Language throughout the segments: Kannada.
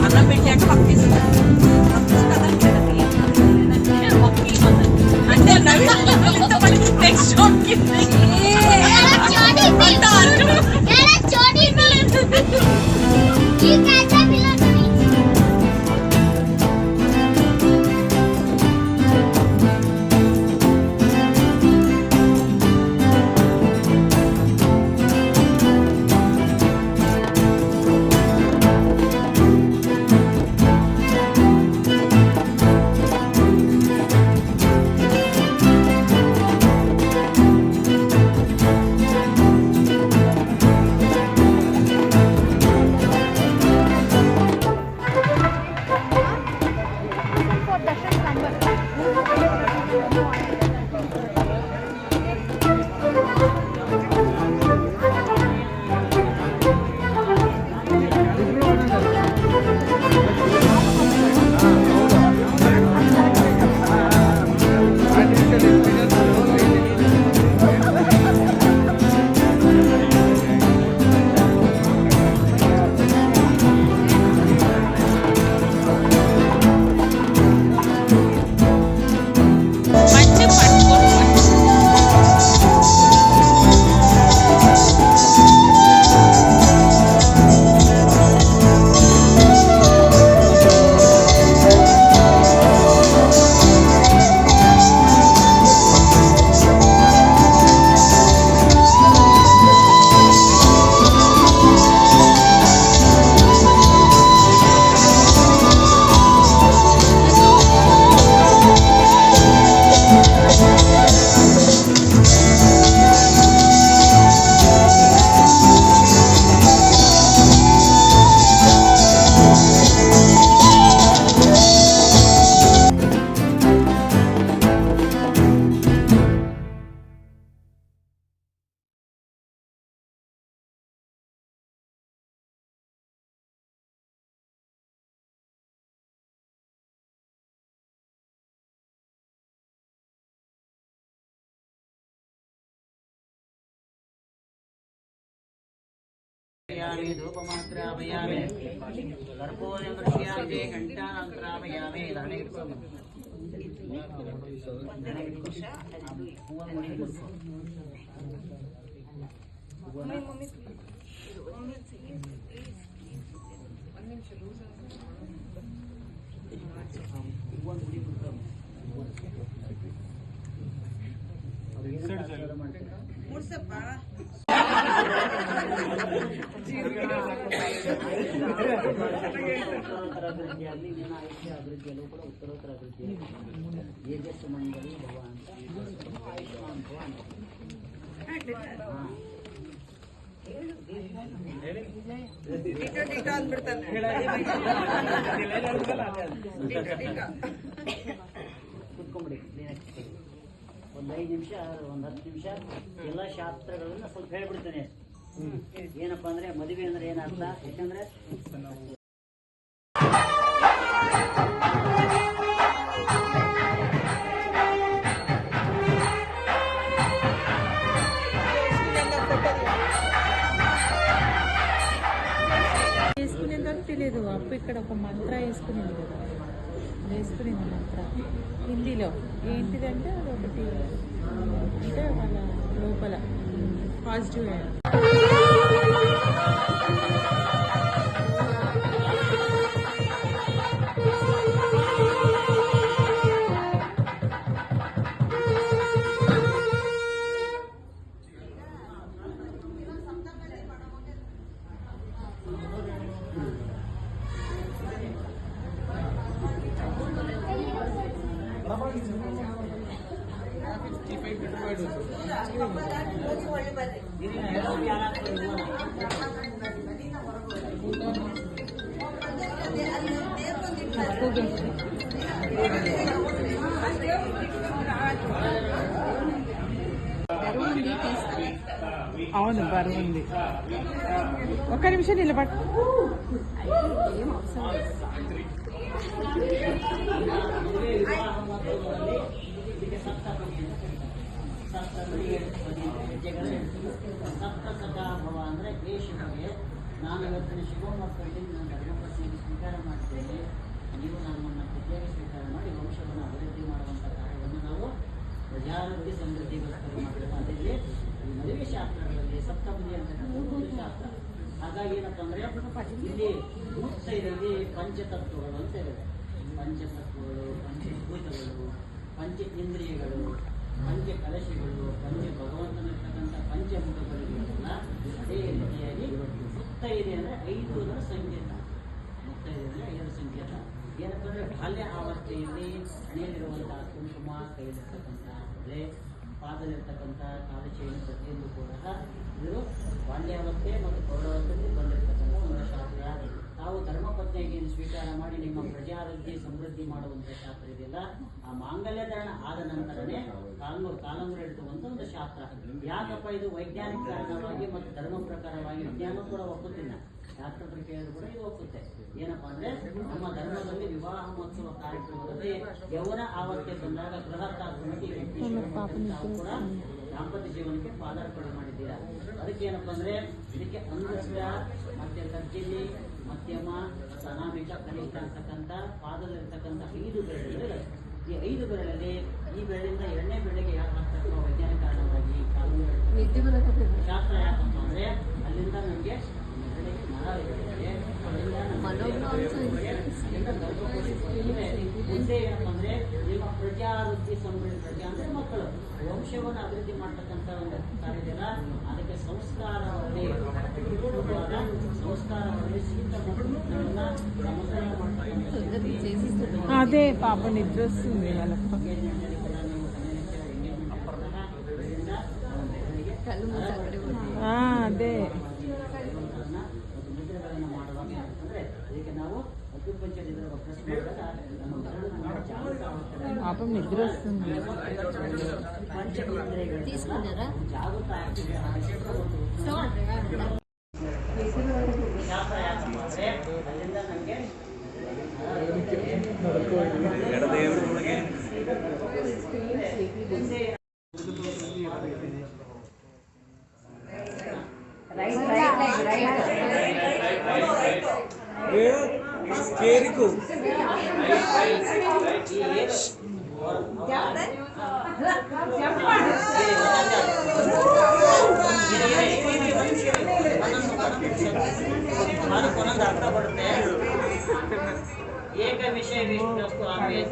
అన్నం పెట్టాక అంటే నెక్స్ట్ धूपमात्रापयामि कर्पूरं दृश्यामि घण्टानान्तरापयामि उत्तरोत्तर अभिवृद्धि मंगली भगवान ಕುತ್ಕೊಂಡ್ಬಿಡಿ ಒಂದು 5 ನಿಮಿಷ ಒಂದು 10 ನಿಮಿಷ ಎಲ್ಲ ಶಾಸ್ತ್ರಗಳನ್ನ ಸ್ವಲ್ಪ ಹೇಳ್ಬಿಡ್ತೇನೆ. ಏನಪ್ಪ ಅಂದ್ರೆ ಮದುವೆ ಅಂದ್ರೆ ಏನರ್ಥ, ಯಾಕಂದ್ರೆ వేసుకునేందుకు తెలియదు. అప్పు ఇక్కడ ఒక మంత్ర వేసుకునేది కదా, వేసుకునేది మంత్ర హిందీలో. ఏంటిదంటే అది ఒకటి అంటే వాళ్ళ లోపల పాజిటివ్ అవును, బరువు ఉంది. ఒక్క నిమిషం నిలబడి ಸಪ್ತ ಅಂದ್ರೆ 7 ಹೆಜ್ಜೆಗಳು ಸಪ್ತ ಸಖಾಭವ ಅಂದ್ರೆ ಹೇ ಶಿವಗೆ ನಾನು ಇವತ್ತಿನ ಶಿವಮೊಗ್ಗದಲ್ಲಿ ನಾನು ಧರ್ಮಪತ್ನಿಗೆ ಸ್ವೀಕಾರ ಮಾಡ್ತೇನೆ, ನೀವು ನಮ್ಮನ್ನು ಪ್ರತಿಯಾಗಿ ಸ್ವೀಕಾರ ಮಾಡಿ ವಂಶವನ್ನು ಅಭಿವೃದ್ಧಿ ಮಾಡುವಂಥ ಕಾರ್ಯವನ್ನು ನಾವು ಪ್ರಜಾಭಿವೃದ್ಧಿ ಸಮೃದ್ಧಿಗೋಸ್ಕರ ಮಾಡಬೇಕು. ಅದರಲ್ಲಿ ಈ ಮದುವೆ ಶಾಸ್ತ್ರಗಳಲ್ಲಿ ಸಪ್ತಪದಿ ಅಂತಕ್ಕಂಥ ಒಂದು ಶಾಸ್ತ್ರ. ಹಾಗಾಗಿ ಏನಪ್ಪ ಅಂದರೆ ಇಲ್ಲಿ ಮುಕ್ತೈದಲ್ಲಿ ಪಂಚತತ್ವಗಳು ಅಂತ ಇದೆ. ಪಂಚತತ್ವಗಳು, ಪಂಚಭೂತಗಳು, ಪಂಚ ಇಂದ್ರಿಯಗಳು, ಪಂಚ ಕಲಶಗಳು, ಪಂಚ ಭಗವಂತನಿರ್ತಕ್ಕಂಥ ಪಂಚಮುಖಗಳಿಗೆಲ್ಲ ಅದೇ ರೀತಿಯಾಗಿ ಮುಕ್ತೈದೆ ಅಂದರೆ 5 ಅದರ ಸಂಕೇತ. ಮುಕ್ತೈದೆ ಅಂದರೆ 5 ಸಂಕೇತ. ಏನಪ್ಪ ಅಂದರೆ ಬಾಲ್ಯ ಅವಸ್ಥೆಯಲ್ಲಿ ಹಣೆಯಲ್ಲಿರುವಂತಹ ಕುಂಕುಮ, ಕೈಯಲ್ಲಿರ್ತಕ್ಕಂಥ ಬಳೆ, ಪಾದದಲ್ಲಿರ್ತಕ್ಕಂಥ ಕಾಲಚೈನು ಪ್ರತಿಯೊಂದು ಕೂಡ ಇದು ಬಾಲ್ಯಾವಸ್ಥೆ ಮತ್ತು ಪ್ರೌಢಾವಸ್ಥೆಯಲ್ಲಿ ಬಂದಿರತಕ್ಕಂಥ ಒಂದು ಶಾಸ್ತ್ರ. ತಾವು ಧರ್ಮಪತ್ನಿಯಾಗಿ ಸ್ವೀಕಾರ ಮಾಡಿ ನಿಮ್ಮ ಪ್ರಜಾವೃದ್ಧಿ ಸಮೃದ್ಧಿ ಮಾಡುವಂಥ ಶಾಸ್ತ್ರ ಇದೆಯಲ್ಲ, ಆ ಮಾಂಗಲ್ಯ ಧಾರಣ ಆದ ನಂತರನೇ ಕಾಲಂಗುರ ಇಡುವಂಥ ಒಂದು ಶಾಸ್ತ್ರ. ಯಾಕಪ್ಪ ಇದು ವೈಜ್ಞಾನಿಕ ಕಾರಣವಾಗಿ ಮತ್ತು ಧರ್ಮ ಪ್ರಕಾರವಾಗಿ ವಿಜ್ಞಾನ ಕೂಡ ಒಪ್ಪುತ್ತಿಲ್ಲ, ಶಾಸ್ತ್ರ ಕೇಳಿದ್ರು ಕೂಡ ಇದು ಒಪ್ಪುತ್ತೆ. ಏನಪ್ಪಾ ಅಂದ್ರೆ ನಮ್ಮ ಧರ್ಮದಲ್ಲಿ ವಿವಾಹ ಮಹೋತ್ಸವ ಕಾರ್ಯಕ್ರಮದಲ್ಲಿ ಯೌವನ ಆವಸ್ಥೆ ಬಂದಾಗ ತಾವು ಕೂಡ ದಾಂಪತ್ಯ ಜೀವನಕ್ಕೆ ಪಾದಾರ್ಪಣೆ ಮಾಡಿದ್ದೀರಾ. ಅದಕ್ಕೆ ಏನಪ್ಪಾ ಅಂದ್ರೆ ಇದಕ್ಕೆ ಅಂಗುಷ್ಟ ಮತ್ತೆ ತರ್ಜಿಲಿ, ಮಧ್ಯಮ, ಸನಾಮಿಕ, ಕನಿಷ್ಠ ಅಂತಕ್ಕಂಥ ಪಾದದಲ್ಲಿರ್ತಕ್ಕಂಥ 5 ಬೆರಳುಗಳಿವೆ. ಈ 5 ಬೆರಳಲ್ಲಿ ಈ ಬೆರಳಿಂದ 2ನೇ ಬೆರಳಿಗೆ ಯಾಕೆ ಹಾಕ್ತಾರೆ ವೈಜ್ಞಾನಿಕ ಕಾರಣವಾಗಿ ಶಾಸ್ತ್ರ ಯಾಕಪ್ಪ ಅಂದ್ರೆ ಅಲ್ಲಿಂದ ನಮಗೆ ಬೆರಳಿಗೆ ನರ ಇದೆ, ಮುಂದೆ ಏನಪ್ಪ ಅಂದ್ರೆ ನಿಮ್ಮ ಪ್ರಜಾವೃದ್ಧಿ ಸಮೃದ್ಧಿ, ಪ್ರಜಾ ಅಂದ್ರೆ ಮಕ್ಕಳು ವಂಶವನ್ನು ಅಭಿವೃದ್ಧಿ ಮಾಡ್ತಕ್ಕಂಥ ಒಂದು ಕಾರ್ಯದಲ್ಲ. ಅದಕ್ಕೆ ಸಂಸ್ಕಾರವಲ್ಲಿ ಶೀತ ಸಮುದಾಯ ಮಾಡ್ತಕ್ಕಂಥ అదే పాప నిద్ర వస్తుంది వాళ్ళకి. అదే పాపం నిద్ర వస్తుంది. తీసుకున్నారా ಅರ್ಥ ಬರುತ್ತೆ. ಏಕ ವಿಷಯ ವಿಷ್ಣು ಆಮೇಲೆ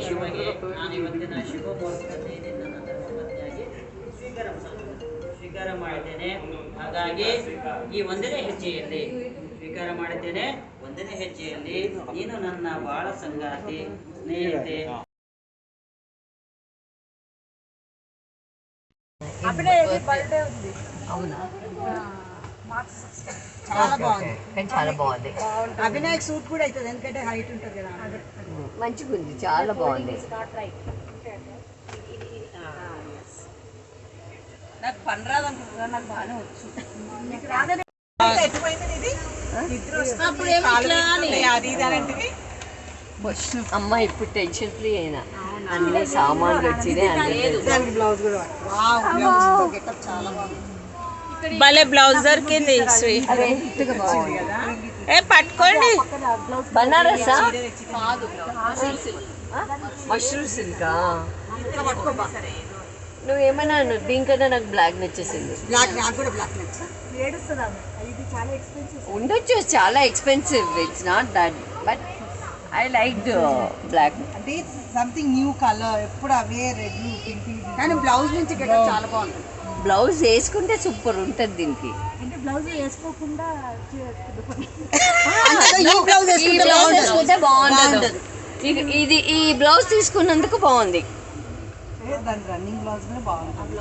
ಶಿವಗೆ ನಾನು ಇವತ್ತಿನ ಶಿವ ಮುಹೂರ್ತದಲ್ಲಿ ನನ್ನ ಧರ್ಮಪತ್ನಿಯಾಗಿ ಸ್ವೀಕಾರ ಮಾಡಿದ್ದೇನೆ. ಹಾಗಾಗಿ ಈ 1ನೇ ಹೆಜ್ಜೆಯಲ್ಲಿ ಸ್ವೀಕಾರ ಮಾಡಿದ್ದೇನೆ. 1ನೇ ಹೆಜ್ಜೆಯಲ್ಲಿ ನೀನು ನನ್ನ ಬಾಳ ಸಂಗಾತಿ, ಸ್ನೇಹಿತೆ. చాలా బాగుంది. అభినయ్ సూట్ కూడా అవుతుంది, ఎందుకంటే హైట్ ఉంటుంది కదా. మంచిగా ఉంది, చాలా బాగుంది. నాకు పని రాదనుకుంటున్నా, నాకు బాగానే వచ్చు. అమ్మ ఇప్పుడు టెన్షన్ ఫ్రీ అయినా, అన్ని సామాన్లు వచ్చినాయి. బ్లౌజ్ కూడా చాలా బాగుంది. భలే బ్లౌజ్ దొరికింది. పట్టుకోండి. బనారసా మష్రూమ్ సిల్కా. నువ్వేమన్నా దీనికన్నా నాకు బ్లాక్ నచ్చేసింది. ఉండొచ్చు, చాలా expensive. It's not that, but I like black. అంటే సంథింగ్ న్యూ కలర్, ఎప్పుడు అవే రెడ్ కానీ బ్లౌజ్ నుంచి గెటప్ చాలా బాగుంటుంది. బ్లౌజ్ వేసుకుంటే సూపర్ ఉంటుంది దీనికి. అంటే బ్లౌజ్ వేసుకోకుండా వేసుకుంటే బాగుంటుంది. ఇది ఈ బ్లౌజ్ తీసుకున్నందుకు బాగుంది. దాని రన్నింగ్ బ్లౌజ్ బాగుంటుంది.